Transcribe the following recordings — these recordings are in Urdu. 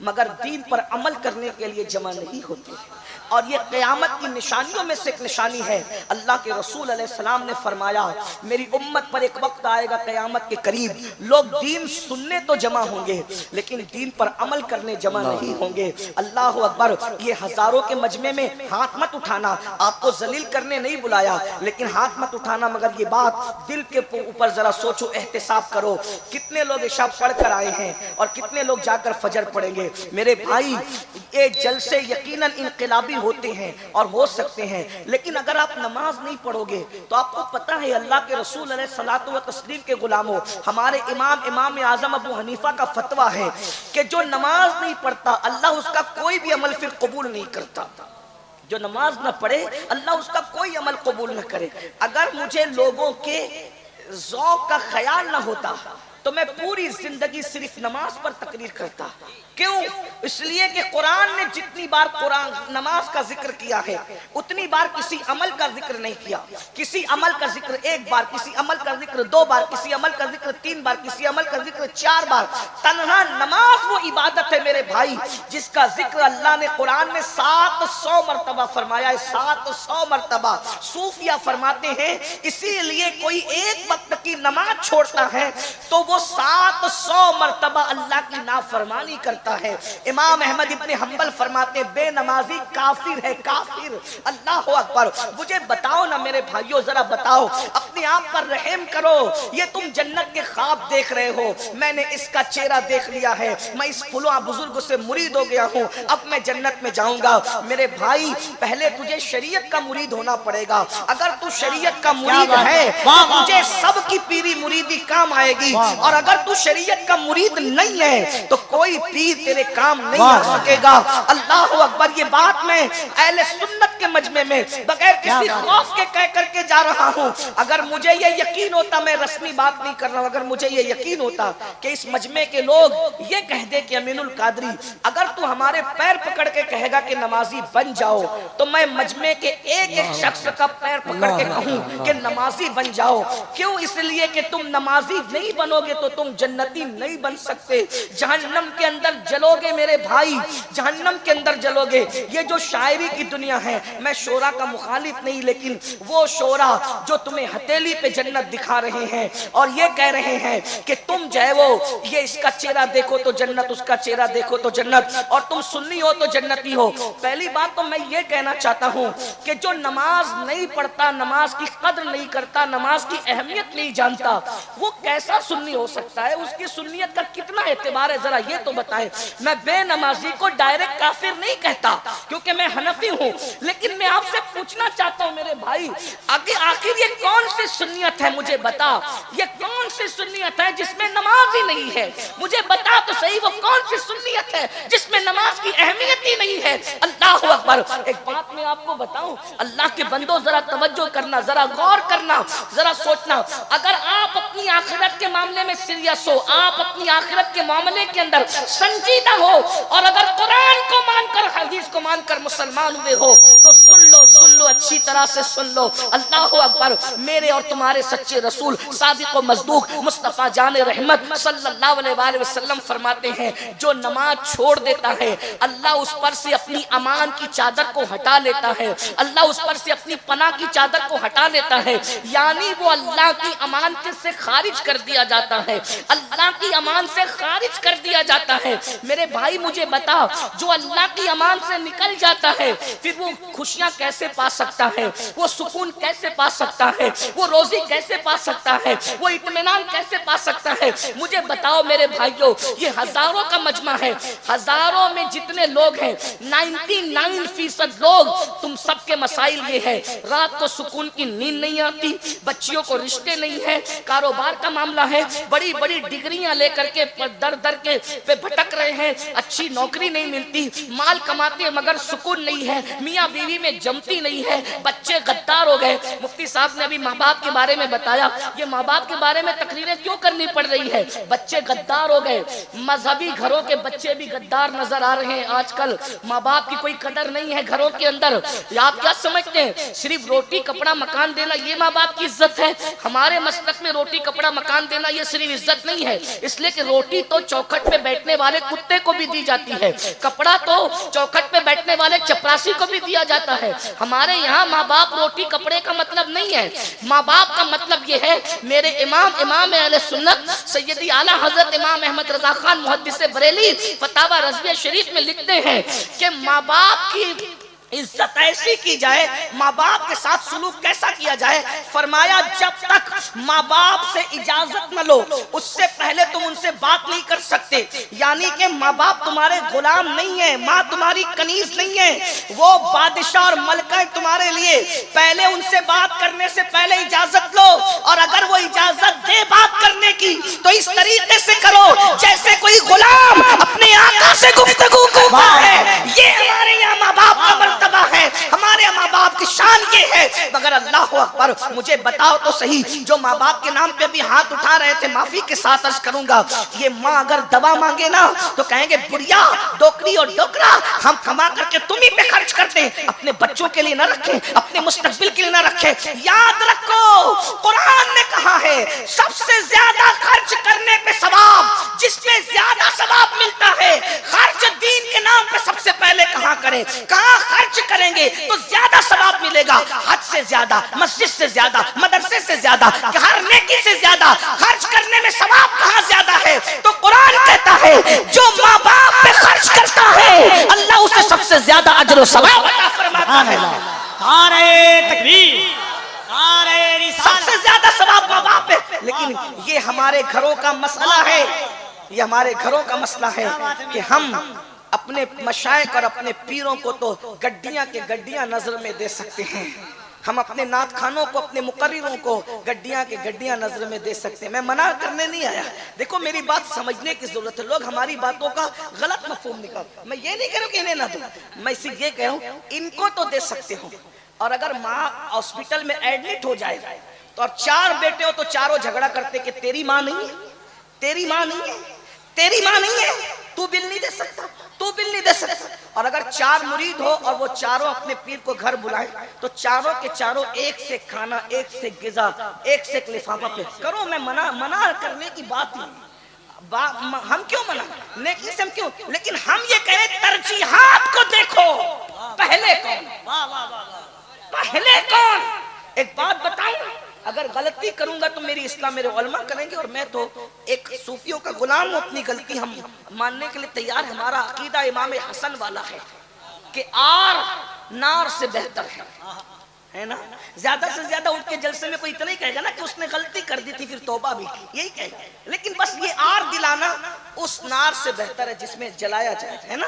مگر دین پر عمل کرنے کے لیے جمع نہیں ہوتے. اور یہ قیامت کی نشانیوں میں سے ایک نشانی ہے. اللہ کے رسول علیہ السلام نے فرمایا میری امت پر ایک وقت آئے گا قیامت کے قریب, لوگ دین سننے تو جمع ہوں گے لیکن دین پر عمل کرنے جمع نہیں ہوں گے. اللہ اکبر. یہ ہزاروں کے مجمع میں ہاتھ مت اٹھانا, آپ کو ذلیل کرنے نہیں بلایا, لیکن ہاتھ مت اٹھانا, مگر یہ بات دل کے اوپر ذرا سوچو, احتساب کرو کتنے لوگ عشاء پڑھ کر آئے ہیں اور کتنے لوگ جا کر فجر پڑھیں گے. میرے بھائی یہ جلسے یقیناً انقلابی ہوتے ہیں اور ہو سکتے ہیں, لیکن اگر آپ نماز نہیں پڑھو گے تو آپ کو پتہ ہے اللہ کے رسول علیہ الصلوۃ والتسلیم کے غلاموں, ہمارے امام اعظم ابو حنیفہ کا فتویٰ ہے کہ جو نماز نہیں پڑھتا اللہ اس کا کوئی بھی عمل پھر قبول نہیں کرتا. جو نماز نہ پڑھے اللہ اس کا کوئی عمل قبول نہ کرے. اگر مجھے لوگوں کے ذوق کا خیال نہ ہوتا تو میں پوری زندگی صرف نماز پر تقریر کرتا. کیوں؟ اس لیے کہ قرآن نے جتنی بار نماز کا ذکر کیا ہے اتنی بار کسی عمل کا ذکر نہیں کیا. کسی عمل کا ذکر ایک بار, کسی عمل کا ذکر دو بار, کسی عمل کا ذکر تین بار, کسی عمل کا ذکر چار بار. تنہا نماز وہ عبادت ہے میرے بھائی جس کا ذکر اللہ نے قرآن میں 700 مرتبہ فرمایا ہے. 700 مرتبہ. صوفیہ فرماتے ہیں اسی لیے کوئی ایک وقت کی نماز چھوڑتا ہے تو وہ 700 مرتبہ اللہ کی نافرمانی کرتا ہے. امام احمد ابن حنبل فرماتے بے نمازی کافر ہے, کافر. اللہ اکبر. مجھے بتاؤ نا میرے بھائیوں, ذرا بتاؤ, اپنے آپ پر رحم کرو. یہ تم جنت کے خواب دیکھ رہے ہو, میں نے اس کا چہرہ دیکھ لیا ہے, میں اس فلاں بزرگ سے مرید ہو گیا ہوں, اب میں جنت میں جاؤں گا. میرے بھائی پہلے تجھے شریعت کا مرید ہونا پڑے گا. اگر تو شریعت کا مرید ہے تجھے سب کی پیری مریدی کام آئے گی, اور اگر تو شریعت کا مرید نہیں ہے تو کوئی پیر تیرے کام نہیں آ سکے گا. اللہ اکبر. یہ بات میں اہل سنت کے مجمع میں بغیر کسی خوف کے کہہ کر کے جا رہا ہوں. اگر مجھے یہ یقین ہوتا, میں رسمی بات نہیں کر رہا ہوں, اگر مجھے یہ یقین ہوتا کہ اس مجمع کے لوگ یہ کہہ دے کہ امین القادری اگر تو ہمارے پیر پکڑ کے کہے گا کہ نمازی بن جاؤ, تو میں مجمع کے ایک ایک شخص کا پیر پکڑ کے کہوں کہ نمازی بن جاؤ. کیوں؟ اس لیے کہ تم نمازی نہیں بنو گے تو تم جنتی نہیں بن سکتے, جہنم کے اندر جلو گے میرے بھائی, جہنم کے اندر جلو گے. یہ جو شاعری کی دنیا ہے, میں شعرا کا مخالف نہیں, لیکن وہ شعرا جو تمہیں ہتھیلی پہ جنت دکھا رہے ہیں اور یہ کہہ رہے ہیں کہ تم جو ہے وہ یہ اس کا چہرہ دیکھو تو جنت, اس کا چہرہ دیکھو تو جنت, اور تم سنی ہو تو جنتی ہو. پہلی بات تو میں یہ کہنا چاہتا ہوں کہ جو نماز نہیں پڑھتا, نماز کی قدر نہیں کرتا, نماز کی اہمیت نہیں جانتا, وہ کیسا سنی ہو سکتا ہے؟ اس کی سنیت کا کتنا اعتبار ہے ذرا یہ تو بتائیں. میں بے نمازی کو ڈائریکٹ کافر نہیں کہتا کیونکہ میں حنفی ہوں, لیکن میں آپ سے پوچھنا چاہتا ہوں میرے بھائی آخر یہ کون سی سنیت ہے؟ مجھے بتا, یہ کون سی سنیت ہے جس میں نماز ہی نہیں ہے؟ مجھے بتا تو صحیح, وہ کون سی سنیت ہے جس میں نماز کی اہمیت ہی نہیں ہے؟ اللہ اکبر. ایک بات میں آپ کو بتاؤں, اللہ کے بندوں ذرا توجہ کرنا, ذرا غور کرنا, ذرا سوچنا. اگر آپ اپنی آخرت کے معاملے میں سیریس ہو, آپ اپنی آخرت کے معاملے کے اندر سنجیدہ ہو, اور اگر قرآن کو مان کر, حدیث کو مان کر مسلمان ہوئے ہو, تو سن لو اچھی طرح سے سن لو. اللہ اکبر. میرے اور تمہارے سچے رسول صادق و مصدوق مصطفیٰ جان رحمت صلی اللہ علیہ وآلہ وسلم فرماتے ہیں جو نماز چھوڑ دیتا ہے اللہ اس پر سے اپنی امان کی چادر کو ہٹا لیتا ہے, اللہ اس پر سے اپنی پناہ کی چادر کو ہٹا لیتا ہے. یعنی وہ اللہ کی امان سے خارج کر دیا جاتا ہے, اللہ کی امان سے خارج کر دیا جاتا ہے. میرے بھائی مجھے بتا, جو اللہ کی امان سے نکل جاتا ہے پھر وہ خوشیاں کیسے پا سکتا ہے, وہ سکون کیسے پا سکتا ہے, وہ روزی کیسے پا سکتا ہے, وہ اطمینان کیسے پا سکتا ہے؟ مجھے بتاؤ میرے بھائیوں, یہ ہزاروں کا مجمع ہے, ہزاروں میں جتنے لوگ ہیں 99% لوگ, تم سب کے مسائل یہ ہے, رات کو سکون کی نیند نہیں آتی, بچیوں کو رشتے نہیں ہیں, کاروبار کا معاملہ ہے, بڑی بڑی ڈگریاں لے کر کے در در کے پہ بھٹک رہے ہیں, اچھی نوکری نہیں ملتی, مال کماتے مگر سکون نہیں ہے, میاں بیوی میں جمتی نہیں ہے, بچے غدار ہو گئے. مفتی صاحب نے ابھی ماں باپ کے بارے میں بتایا, یہ ماں باپ کے بارے میں تقریریں کیوں کرنی پڑ رہی ہے؟ بچے غدار ہو گئے, مذہبی گھروں کے بچے بھی غدار نظر آ رہے ہیں آج کل. ماں باپ کی کوئی قدر نہیں ہے گھروں کے اندر. آپ کیا سمجھتے ہیں صرف روٹی کپڑا مکان دینا یہ ماں باپ کی عزت ہے؟ ہمارے مسلک میں روٹی کپڑا مکان دینا یہ صرف عزت نہیں ہے, اس لیے کہ روٹی تو چوکھٹ پہ بیٹھنے والے کتے کو بھی دی جاتی ہے, کپڑا تو چوکھٹ پہ بیٹھنے والے چپراسی کو بھی دیا جاتا ہے. ہمارے یہاں ماں باپ روٹی کپڑے کا مطلب نہیں ہے. ماں باپ کا مطلب یہ ہے, میرے امام اہل سنت سیدی اعلیٰ حضرت امام احمد رضا خان محدث بریلی فتاوی رضویہ شریف میں لکھتے ہیں کہ ماں باپ کی عزت ایسی کی جائے, ماں باپ کے ساتھ سلوک کیسا کیا جائے. فرمایا جب تک ماں باپ سے اجازت نہ لو اس سے پہلے تم ان سے بات نہیں کر سکتے. یعنی کہ ماں باپ تمہارے غلام نہیں ہیں, ماں تمہاری کنیز نہیں ہے, وہ بادشاہ اور ملکہ تمہارے لیے. پہلے ان سے بات کرنے سے پہلے اجازت لو, اور اگر وہ اجازت دے بات کرنے کی تو اس طریقے سے کرو جیسے کوئی غلام اپنے آقا سے گفتگو کرتا ہے. یہ ہمارے یہاں ماں باپ کا مرتبہ ہے, ہمارے ماں باپ کی شان یہ ہے. مگر اللہ اکبر, مجھے بتاؤ تو صحیح, جو ماں باپ کے نام پہ بھی ہاتھ اٹھا رہے تھے, معافی کے ساتھ عرض کروں گا, یہ ماں اگر دوا مانگے نا تو کہیں گے بڑیا ڈوکری اور ڈوکرا ہم کما کر کے تم ہی پہ خرچ کرتے ہیں, اپنے بچوں کے لیے نہ رکھیں, اپنے مستقبل کے لیے نہ رکھیں. یاد رکھو قرآن نے کہا ہے سب سے زیادہ خرچ کرنے پہ ثواب, جس پہ زیادہ ثواب ملتا ہے, خرچ دین کے نام پہ سب سے پہلے کہاں کریں, کہاں خرچ کریں گے تو زیادہ ثواب ملے گا. حج سے زیادہ, مسجد سے زیادہ, مدرسے سے زیادہ, ہر نیکی سے زیادہ خرچ کرنے میں ثواب کہاں زیادہ ہے؟ تو قرآن کہتا ہے جو ماں باپ پہ خرچ کرتا ہے اللہ اسے سب سے زیادہ اجر و ثواب عطا فرماتا ہے. نعرہ تکبیر, نعرہ رسالت, سب سے زیادہ ثواب ماں باپ ہے. لیکن یہ ہمارے گھروں کا مسئلہ ہے, یہ ہمارے گھروں کا مسئلہ ہے کہ ہم اپنے مشائخ اور اپنے پیروں کو تو گڈیاں کے گڈیاں نظر میں دے سکتے ہیں, ہم اپنے نعت خانوں کو, اپنے مقرروں کو گڈیاں کے گڈیاں نظر میں دے سکتے ہیں. میں منع کرنے نہیں آیا, دیکھو میری بات سمجھنے کی ضرورت ہے. لوگ ہماری باتوں کا غلط مفہوم نکال, میں یہ نہیں کہہ رہا کہ انہیں نہ دوں, میں اسی یہ کہہ رہا ہوں ان کو تو دے سکتے ہو. اور اگر ماں ہاسپٹل میں ایڈمٹ ہو جائے تو اور 4 بیٹے ہو تو چاروں جھگڑا کرتے کہ تیری ماں نہیں ہے, تیری ماں نہیں ہے, تیری ماں نہیں ہے, تو بل نہیں دے سکتا, تو بل نہیں دے سکتا. اور اگر 4 مرید ہو اور وہ چاروں اپنے پیر کو گھر بلائیں تو چاروں کے چاروں ایک سے کھانا, ایک سے غذا, ایک سے ایک لفافہ پیش کرو. میں منع کرنے کی بات نہیں, ہم کیوں منع, نیکی سے ہم کیوں, لیکن ہم یہ کہیں ترجیحات کو دیکھو, پہلے کون, پہلے کون. ایک بات بتاؤں, اگر غلطی کروں گا تو میری اصلاح میرے علماء کریں گے, اور میں تو ایک صوفیوں کا غلام ہوں, اپنی غلطی ہم ماننے کے لیے تیار. ہمارا عقیدہ امام حسن والا ہے کہ آر نار سے بہتر ہے نا. زیادہ سے زیادہ ان کے جلسے میں کوئی اتنا ہی کہے گا نا کہ اس نے غلطی کر دی تھی پھر توبہ بھی کی, یہی کہے گا. لیکن بس یہ آر دلانا اس نار سے بہتر ہے جس میں جلایا جائے, ہے نا.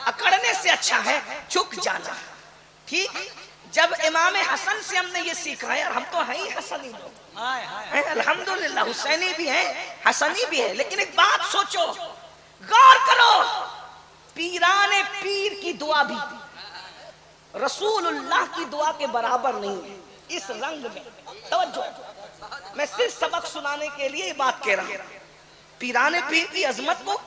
اکڑنے سے اچھا ہے جھک جانا, ٹھیک. جب امام حسن سے ہم نے یہ سیکھا ہے, ہم تو ہیں ہی حسنی لوگ, الحمدللہ حسینی بھی ہیں, حسنی بھی ہے. لیکن ایک بات سوچو, غور کرو, پیران پیر کی دعا بھی رسول اللہ کی دعا کے برابر نہیں ہے اس رنگ میں. توجہ, میں صرف سبق سنانے کے لیے یہ بات کہہ رہا ہوں. پیران پیر کی عظمت کو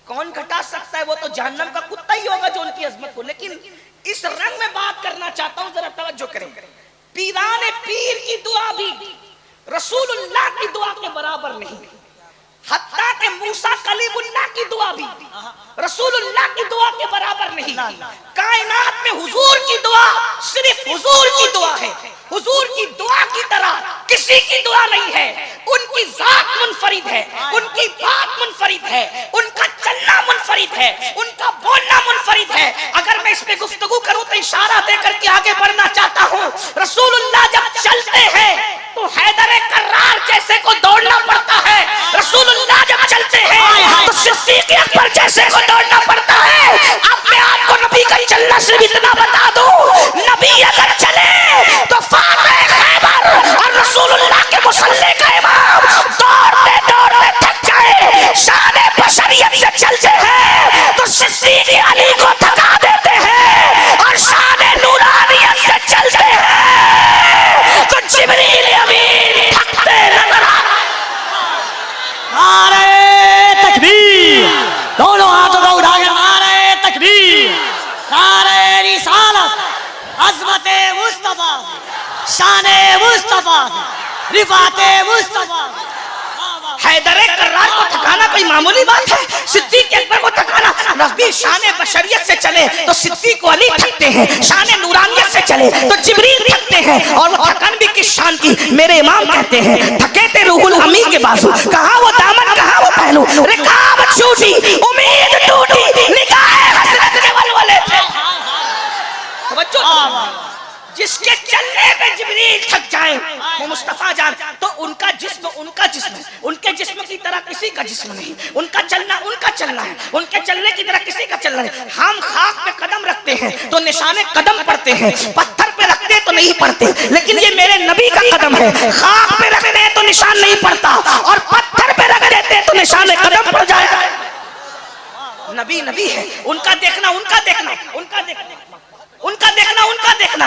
کون گھٹا سکتا ہے, وہ تو جہنم کا کتا ہی ہوگا جو ان کی عظمت کو. لیکن اس رنگ میں بات کرنا چاہتا ہوں, ذرا توجہ کریں. پیران پیر کی دعا بھی رسول اللہ کی دعا کے برابر نہیں, حتیٰ کہ موسیٰ کلیم اللہ کی دعا بھی رسول اللہ کی دعا کے برابر نہیں. کائنات میں حضور کی دعا صرف حضور کی دعا ہے, حضور کی دعا کی طرح کسی کی دعا نہیں ہے. ان کی ذات منفرد ہے, ان کی بات منفرد ہے, ان کا چلنا منفرد ہے, ان کا بولنا منفرد ہے. اگر میں اس پہ گفتگو کروں تو اشارہ دے کر کے آگے بڑھنا چاہتا ہوں. رسول اللہ جب چلتے ہیں تو حیدر کرار جیسے کو دوڑنا پڑتا ہے, رسول اللہ جب چلتے ہیں تو صدیق اکبر جیسے کو دوڑنا پڑتا ہے. اب میں آپ کو نبی کا چلنا صرف اتنا بتا دوں, نبی اگر چلے تو فاتح خیبر اور رسول اللہ کے مصلی کا امام دوڑتے دوڑتے تھک جائے, شان بشریت سے چلتے ہیں تو صدیق علی کو تھکا دیتے ہیں, اور شان نورانیت سے چلتے ہیں عظمت مصطفیٰ شان مصطفیٰ رفعت مصطفیٰ حیدر کرار کو تھکانا کوئی معمولی بات ہے؟ صدیق اکبر کو تھکانا؟ نبی شان بشریت سے چلے تو صدیق و علی تھکتے ہیں، شان نورانیت سے چلے تو جبریل تھکتے ہیں، اور وہ تھکن بھی کس شان کی؟ میرے امام کہتے ہیں تھکے تھے روح الامی کے بازو، کہاں وہ دامن کہاں وہ پہلو، رکاب چھوٹی امید ٹوٹی نگاہ حسرت کے ولولے تھے۔ جس کے چلنے پہ جبریل تھک جائیں وہ مصطفیٰ جان، تو ان کا جسم ہے، ان کے جسم کی طرح کسی کا جسم نہیں، ان کا چلنا ہے، ان کے چلنے کی طرح کسی کا چلنا نہیں۔ ہم خاک پہ قدم رکھتے ہیں تو نشان قدم پڑتے ہیں، پتھر پہ رکھتے تو نہیں پڑتے، لیکن یہ میرے نبی کا قدم ہے، خاک پہ رکھتے ہیں تو نشان نہیں پڑتا، اور پتھر پہ رکھ دیتے ہیں تو نشان قدم پڑ جائے گا۔ نبی ہے، ان کا دیکھنا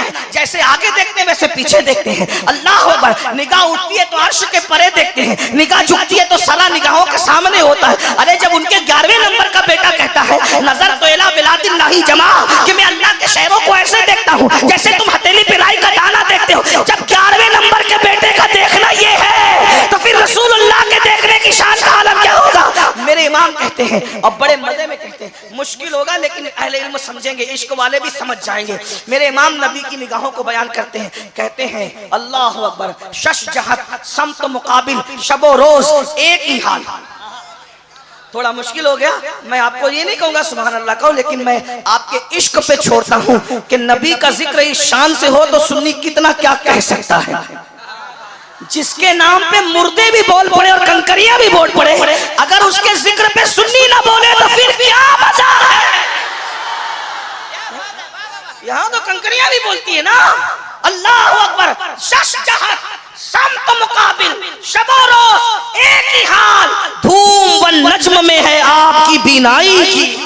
ہے، جیسے آگے دیکھتے ہیں ویسے پیچھے دیکھتے ہیں۔ اللہ اکبر، نگاہ اٹھتی ہے تو عرش کے پرے دیکھتے ہیں، نگاہ جھکتی ہے تو سارا نگاہوں کے سامنے ہوتا ہے۔ ارے جب ان کے 11ویں نمبر کا بیٹا کہتا ہے نظر تو الہ بلاد اللہ جمع، کہ میں اللہ کے شہروں کو ایسے دیکھتا ہوں جیسے تم ہتھیلی پہ رائی کا دانہ دیکھتے ہو، جب 11ویں نمبر کے بیٹے کا دیکھنا یہ ہے تو پھر رسول اللہ کے دیکھنے کی شان کا عالم کیا ہوگا؟ میرے امام کہتے ہیں، اور بڑے مزے میں کہتے ہیں، مشکل ہوگا لیکن اہل علم سمجھیں گے، عشق والے بھی سمجھ جائیں گے۔ میرے امام نبی کی نگاہوں کو بیان کرتے ہیں، کہتے ہیں اللہ اکبر، شش جہت سمت مقابل، شب و روز ایک ہی حال۔ تھوڑا مشکل ہو گیا، میں آپ کو یہ نہیں کہوں گا سبحان اللہ کہو، لیکن میں آپ کے عشق پہ چھوڑتا ہوں کہ نبی کا ذکر اس شان سے ہو تو سنی کتنا کیا کہہ سکتا ہے۔ جس کے نام پہ مردے بھی بول پڑے اور کنکریاں بھی بول پڑے، اگر اس کے ذکر پہ سنی نہ بولے تو پھر کیا مزہ ہے؟ یہاں تو کنکریاں بھی بولتی ہے نا۔ اللہ اکبر، شش جہت سمت مقابل، شب و روز ایک ہی حال، دھوم والنجم میں ہے آپ کی بینائی کی۔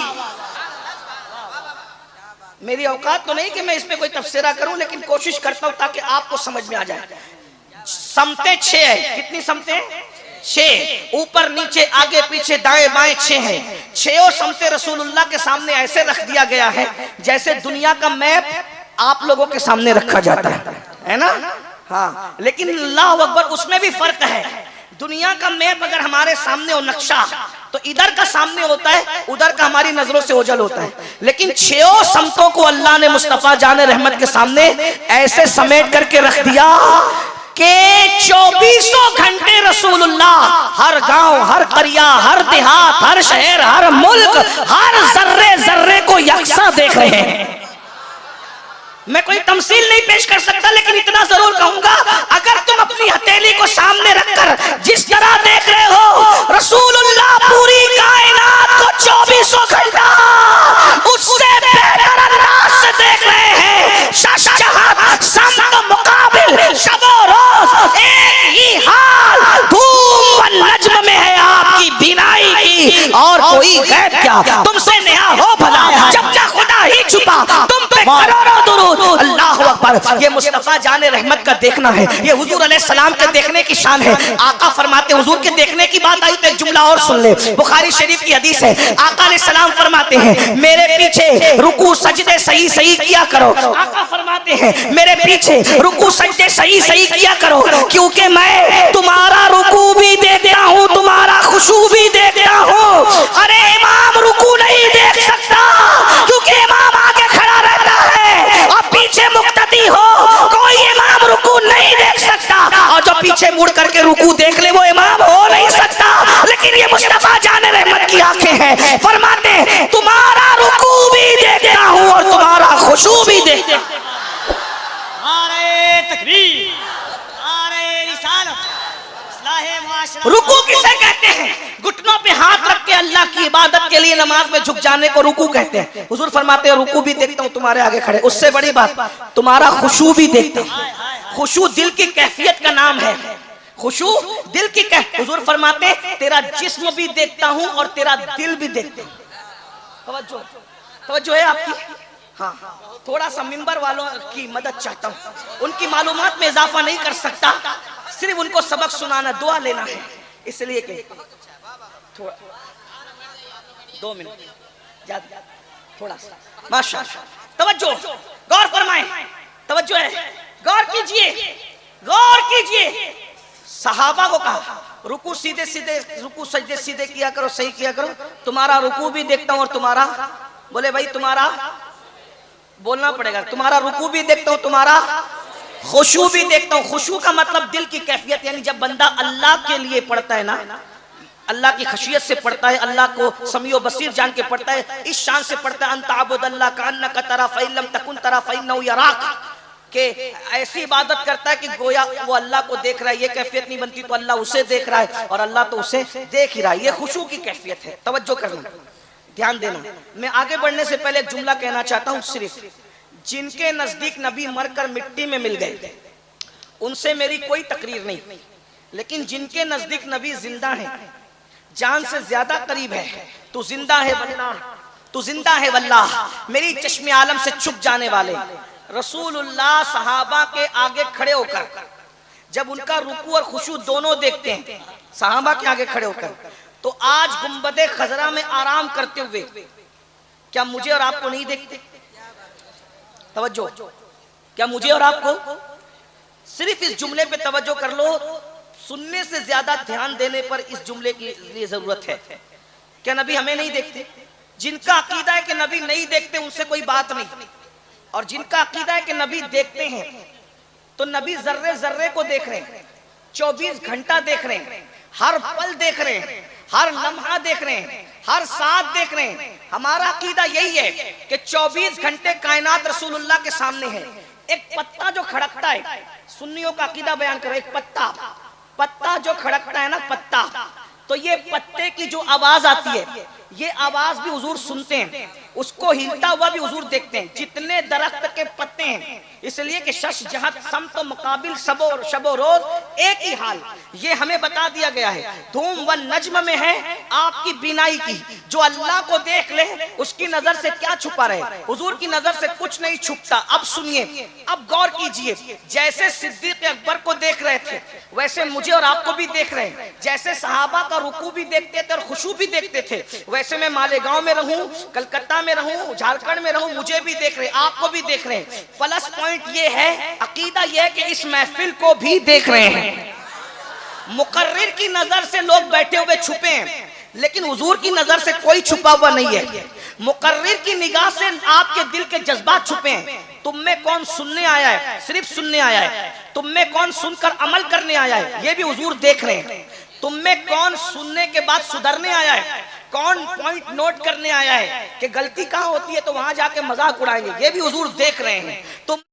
میری اوقات تو نہیں کہ میں اس پہ کوئی تفسیرہ کروں، لیکن کوشش کرتا ہوں تاکہ آپ کو سمجھ میں آ جائے۔ سمتیں 6 ہیں، کتنی سمتیں؟ 6، اوپر نیچے آگے پیچھے دائیں بائیں 6 ہیں۔ 6 سمتیں رسول اللہ کے سامنے ایسے رکھ دیا گیا ہے جیسے دنیا کا میپ آپ لوگوں کے سامنے رکھا جاتا ہے نا؟ ہاں، لیکن اللہ اکبر اس میں بھی فرق ہے۔ دنیا کا میپ اگر ہمارے سامنے ہو نقشہ تو ادھر کا سامنے ہوتا ہے، ادھر کا ہماری نظروں سے اوجھل ہوتا ہے، لیکن 6 سمتوں کو اللہ نے مصطفیٰ جان رحمت کے سامنے ایسے سمیٹ کر کے رکھ دیا کہ 24 گھنٹے رسول اللہ ہر گاؤں، ہر قریہ، ہر دیہات، ہر شہر، ہر ملک، ہر ذرے ذرے کو یکساں دیکھ رہے ہیں۔ میں کوئی تمثیل نہیں پیش کر سکتا، لیکن اتنا ضرور کہوں گا، اگر تم اپنی ہتھیلی کو سامنے رکھ کر جس طرح دیکھ رہے ہو رسول اللہ پوری کائنات کو 24 گھنٹہ اس سے بہتر انداز سے دیکھ رہے ہیں۔ شش جہت سمت مقابل، شب و روز ایک ہی حال، دھوم والنجم میں ہے آپ کی بینائی کی، اور کوئی غیب کیا تم سے نیا ہو بھلا، جب جا خدا ہی چھپا تم پہ کروڑوں درود۔ اللہ اکبر، یہ مصطفیٰ جان رحمت کا دیکھنا ہے، یہ حضور علیہ السلام کے دیکھنے کی شان ہے۔ آقا فرماتے ہیں، حضور کے دیکھنے کی بات آئی تو ایک جملہ اور سن لے، بخاری شریف کی حدیث ہے، آقا علیہ السلام فرماتے ہیں میرے پیچھے رکوع سجدے صحیح کیا کرو۔ آقا فرماتے ہیں میرے پیچھے رکوع سجدے صحیح کیا کرو، کیونکہ میں تمہارا رکوع بھی دیکھتا ہوں، تمہارا خشوع بھی دیکھتا ہوں۔ ارے امام رکوع نہیں دیکھ سکتا کیونکہ امام آگے کھڑا رہتا ہے، اور پیچھے مقتدی ہو کوئی امام رکوع نہیں دیکھ سکتا، اور جو پیچھے مڑ کر کے رکوع دیکھ لے وہ امام ہو نہیں سکتا۔ لیکن یہ مصطفیٰ جان رحمت کی آنکھیں ہیں، فرماتے ہیں تمہارا رکوع بھی دیکھتا ہوں اور تمہارا خشوع بھی دیکھتا ہوں۔ نعرہ تکبیر، نعرہ رسالت، اصلاح معاشرہ۔ رکوع کسے کہتے ہیں؟ گھٹنوں پہ ہاتھ رکھ کے اللہ کی عبادت کے لیے نماز میں جھک جانے کو رکوع کہتے ہیں۔ حضور فرماتے ہیں رکوع بھی دیکھتا ہوں تمہارے آگے کھڑے، اس سے بڑی بات تمہارا خشوع بھی دیکھتا ہوں۔ خشوع دل کی کیفیت کا نام ہے، خشوع دل کی حضور فرماتے ہیں تیرا جسم بھی دیکھتا ہوں اور تیرا دل بھی دیکھتا ہوں۔ توجہ ہے آپ کی؟ ہاں، تھوڑا سا منبر والوں کی مدد چاہتا ہوں، ان کی معلومات میں اضافہ نہیں کر سکتا، صرف ان کو سبق سنانا، دعا لینا ہے، اس لیے کہ 2 منٹ تھوڑا سا ماشاءاللہ توجہ۔ غور فرمائیں، توجہ ہے، غور کیجئے، غور کیجئے. صحابہ کو کہا رکوع سیدھے سیدھے، رکوع سجدے سیدھے کیا کرو، صحیح کیا کرو. تمہارا رکوع بھی دیکھتا ہوں اور تمہارا، بولے بھائی تمہارا، بولنا پڑے گا، تمہارا رکوع بھی دیکھتا ہوں، تمہارا خشوع بھی دیکھتا ہوں. خشوع کا مطلب دل کی کیفیت، یعنی جب بندہ اللہ کے لیے پڑھتا ہے نا، اللہ کی خشیت سے پڑھتا ہے، اللہ کو سمیع و بصیر جان کے پڑھتا ہے، اس شان سے پڑھتا ہے ان تعبد اللہ کأنک ترى فإن لم تكن ترى فإنه يراك، کہ ایسی عبادت کرتا ہے کہ گویا وہ اللہ کو دیکھ رہا ہے. یہ کیفیت نہیں بنتی تو اللہ اسے دیکھ رہا ہے اور اللہ تو اسے دیکھ ہی رہا ہے. یہ خشوع کی کیفیت ہے. توجہ کرنا، دھیان دینا. میں آگے بڑھنے سے پہلے ایک جملہ کہنا چاہتا ہوں. صرف جن کے نزدیک نبی مر کر مٹی میں مل گئے ان سے میری کوئی تقریر نہیں، لیکن جن کے نزدیک نبی زندہ ہیں، جان سے زیادہ قریب ہے، تو زندہ ہے واللہ، تو زندہ ہے واللہ، میری چشم عالم سے چھپ جانے والے. رسول اللہ صحابہ کے آگے کھڑے ہو کر جب ان کا رکوع اور خشوع دونوں دیکھتے ہیں، صحابہ کے آگے کھڑے ہو کر، تو آج گنبد خضرا میں آرام کرتے ہوئے کیا مجھے اور آپ کو نہیں دیکھتے؟ توجہ، کیا مجھے اور آپ کو؟ صرف اس جملے پہ توجہ کر لو. سننے سے زیادہ دھیان دینے پر اس جملے کی لیے ضرورت ہے. کیا نبی ہمیں نہیں دیکھتے؟ جن کا عقیدہ ہے کہ نبی نہیں دیکھتے ان سے کوئی بات نہیں، اور جن کا عقیدہ ہے کہ نبی دیکھتے ہیں تو نبی ذرے ذرے کو دیکھ رہے ہیں، 24 گھنٹہ دیکھ رہے ہیں، ہر پل دیکھ رہے ہیں، ہر لمحہ دیکھ رہے ہیں، ہر ساتھ دیکھ رہے ہیں. ہمارا عقیدہ یہی ہے کہ 24 گھنٹے کائنات رسول اللہ کے سامنے ہے. ایک پتا جو کھڑکتا ہے، سنیوں کا عقیدہ بیان کرو، ایک پتا جو کھڑکتا ہے نا، پتا، تو یہ پتے کی جو آواز آتی ہے، یہ آواز بھی حضور سنتے ہیں، اس کو ہلتا ہوا بھی حضور دیکھتے ہیں. جتنے درخت کے پتے ہیں، اس لیے کہ شش جہت سمت و مقابل شب و روز ایک ہی حال، یہ ہمیں بتا دیا گیا ہے. دھوم و نجم میں ہے آپ کی بینائی کی، جو اللہ کو دیکھ لے اس کی نظر سے کیا چھپا رہے؟ حضور کی نظر سے کچھ نہیں چھپتا. اب سنیے، اب غور کیجئے. جیسے صدیق اکبر کو دیکھ رہے تھے ویسے مجھے اور آپ کو بھی دیکھ رہے ہیں. جیسے صحابہ کا رکوع بھی دیکھتے تھے اور خشوع بھی دیکھتے تھے، ویسے میں مالیگاؤں میں رہوں، کلکتہ میں رہوں، جھارکھنڈ میں رہوں، مجھے بھی دیکھ رہے ہیں، آپ کو بھی دیکھ رہے ہیں. پلس پوائنٹ یہ ہے، عقیدہ یہ ہے کہ اس محفل کو بھی دیکھ رہے ہیں. مقرر کی نظر سے لوگ بیٹھے ہوئے چھپے ہیں، لیکن حضور کی نظر سے کوئی چھپا ہوا نہیں ہے. مقرر کی نگاہ سے آپ کے دل کے جذبات چھپے ہیں. تم میں کون سننے آیا ہے؟ صرف سننے آیا ہے. تم میں کون سن کر عمل کرنے آیا ہے؟ یہ بھی حضور دیکھ رہے ہیں. تم میں کون سننے کے بعد سدھرنے آیا ہے؟ کون پوائنٹ نوٹ کرنے آیا ہے کہ غلطی کہاں ہوتی ہے تو وہاں جا کے مذاق اڑائیں گے؟ یہ بھی حضور دیکھ رہے ہیں. تم